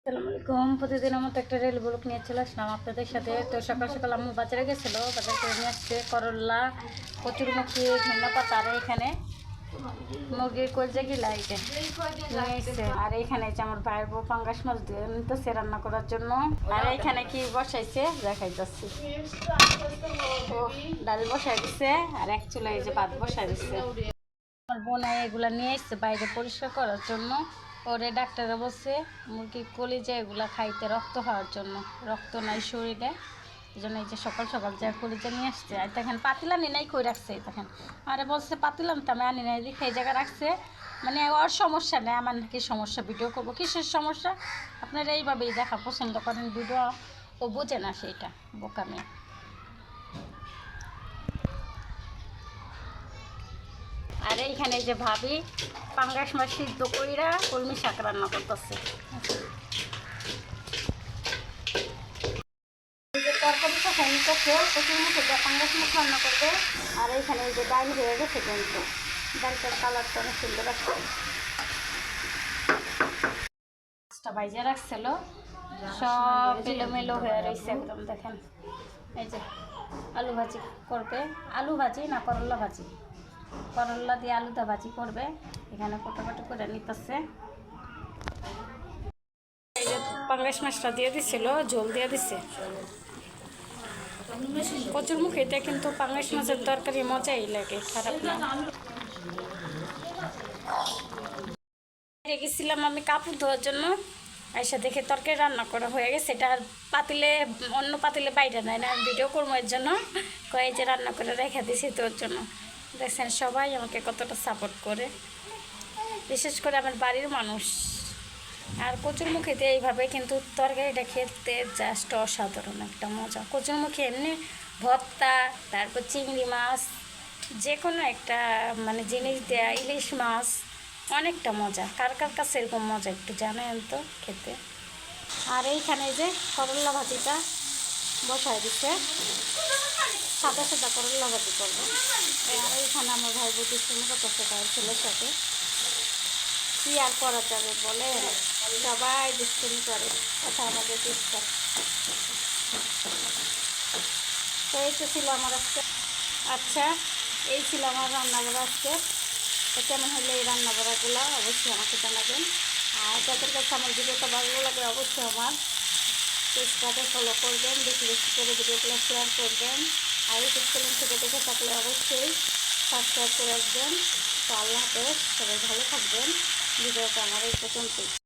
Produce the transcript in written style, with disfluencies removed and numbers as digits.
আসসালামু আলাইকুম। প্রতিদিনের মতো একটা রেল ব্লগ নিয়ে চলে আসলাম আপনাদের সাথে। তো সকাল সকাল আম্মু বাজারে গেছিলো, বাজার করে নিয়ে আসছে করল্লা, কচুরমুখী, ধনিয়া পাতা, আর এখানে মুরগির কলজা গিলা এটা নিয়ে এসছে। আর এইখানে যে আমার ভাইয়ের বউ পাঙ্গাস মাছ দিয়ে নিতেছে রান্না করার জন্য। আর এইখানে কি বসাইছে দেখাইতেছি, ডাল বসাই দিচ্ছে আর এক চুলা এই যে ভাত বসাই দিচ্ছে। আমার বোনাই এগুলা নিয়ে এসছে বাইরে পরিষ্কার করার জন্য। ওরে ডাক্তারে বলছে মুরগির কলিজা এগুলা খাইতে, রক্ত হওয়ার জন্য, রক্ত নাই শরীরে, এই জন্য এই যে সকাল সকাল যা কলিজা নিয়ে আসছে। আর দেখেন পাতিলা নি নাই কই রাখছে, দেখেন আরে বলছে পাতিলাম তো আমি আনি নাই, দেখে এই জায়গায় রাখছে। মানে ওর সমস্যা নেই, আমার নাকি সমস্যা, ভিডিও করবো কিসের সমস্যা, আপনারা এইভাবেই দেখা পছন্দ করেন ভিডিও, ও বোঝে না সেইটা বোকামে। আর এইখানে যে ভাবি পাঙ্গাস মাছ সিদ্ধ কইরা কলমি শাক রান্না করতেছে। তরকারি শাখায় নিতেছে, প্রচুর মুখে পাঙ্গাস মাছ রান্না করবে। আর এইখানে এই যে ডাল হয়ে গেছে, কিন্তু ডালটার কালারটা অনেক সুন্দর আসছে। মাছটা ভাইজা রাখছিল, সব এলোমেলো হয়ে রয়েছে একদম। দেখেন এই যে আলু ভাজি করবে, আলু ভাজি না করল্লা ভাজি, করল্লা দিয়ে আলুটা ভাজি করবে। এখানে কোটাকাটি করে নিতেছে। এই যে পাঙ্গাস মাছটা দিয়ে দিছিল, ঝোল দিয়ে দিচ্ছে। কচুর মুখিতে কিন্তু পাঙ্গাস মাছের তরকারি মজাই লাগে, খারাপ না। গেছিলাম আমি কাপড় ধোয়ার জন্য, এসে দেখে তরকারি রান্না করা হয়ে গেছে। এটা পাতিলে, অন্য পাতিলে বাইরে নাই না, ভিডিও করবো এর জন্য কয়ে যে রান্না করে রেখে দিছি তোর জন্য। দেখছেন সবাই আমাকে কতটা সাপোর্ট করে, বিশেষ করে আমার বাড়ির মানুষ। আর কচুরমুখীতে এইভাবে কিন্তু তরকারিটা খেতে জাস্ট অসাধারণ একটা মজা। কচুরমুখী এমনি ভর্তা, তারপর চিংড়ি মাছ, যে কোনো একটা মানে জিনিস দেয়া, ইলিশ মাছ, অনেকটা মজা। কার কার কাছে এরকম মজা একটু জানেন তো খেতে। আর এইখানে যে করল্লা ভাজিটা বসায় দিচ্ছে, সাদা সাদা করল্লা ভাজি করবো। আর এইখানে আমার ভাই বুঝি শুনে করতেছে তার ছেলের সাথে। কি আর করা যাবে বলে, সবাই দুষ্টুমি করে, কথা আমাদের চেষ্টা। তো এই তো ছিল আমার আজকে, আচ্ছা এই ছিল আমার রান্নাবাড়া আজকে। তো কেমন হলে এই রান্নাবাড়াগুলো অবশ্যই আমাকে জানাবেন। আর যাদের কাছে আমার ভিডিওটা ভালো লাগে অবশ্যই আমার পেজটাকে ফলো করবেন, বেশি বেশি করে ভিডিওগুলো শেয়ার করবেন। আর ইউটিউব চ্যানেল থেকে দেখে থাকলে অবশ্যই সাবস্ক্রাইব করে রাখবেন। তো আল্লাহ হাফেজ, সবাই ভালো থাকবেন। ভিডিওটা আমার এই পর্যন্তই।